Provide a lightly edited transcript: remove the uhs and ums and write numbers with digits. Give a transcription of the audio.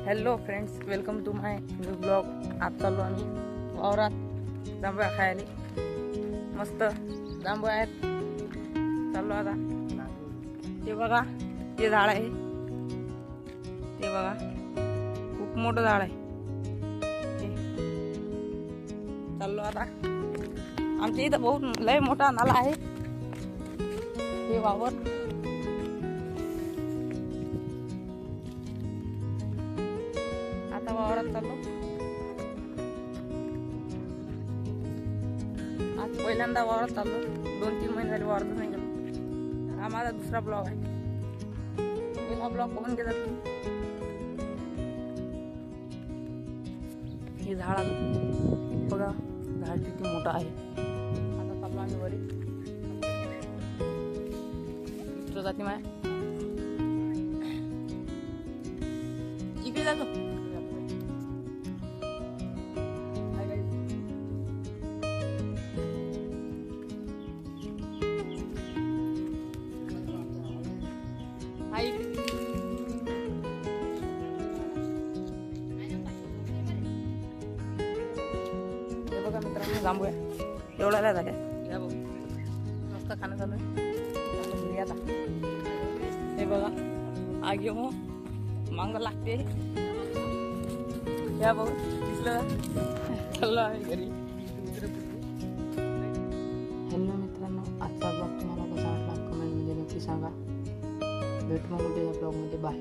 Hello friends, welcome to my new blog. आज चाललो आम्ही वावरात जांभळ्या खायला. मस्त जांभळं आहेत. चाललो आता. ते बघा, ते झाड आहे. ते बघा, खूप मोठं झाड आहे. चाललो आता. आमच्या इथं बहुत लय मोठा नाला आहे. हे वावर आता वावरात चाललो. आज पहिल्यांदा वावरात चाललो. 2-3 महिने झाले वावरात नाही गेलो. हा माझा दुसरा ब्लॉग आहे. पहिला ब्लॉग बघून घेतात. हे झाड बघा, झाड किती मोठं आहे. आता चाललो आम्ही वरी. मित्र जाते माय इकडे जातो. हे बघा मित्रांनो, जांभूया एवढ्याला झाल्या. या बघ, मस्त खाणं चालू आहे. आता हे बघा, आग येऊ मांग लागते. या बघ, दिसलं. चाललो आम्ही घरी. हॅलो मित्रांनो, आजचा ब्लॉग तुम्हाला कसा वाटला कमेंटमध्ये नक्की सांगा. भेटू मग उद्याच्या ब्लॉगमध्ये. बाय.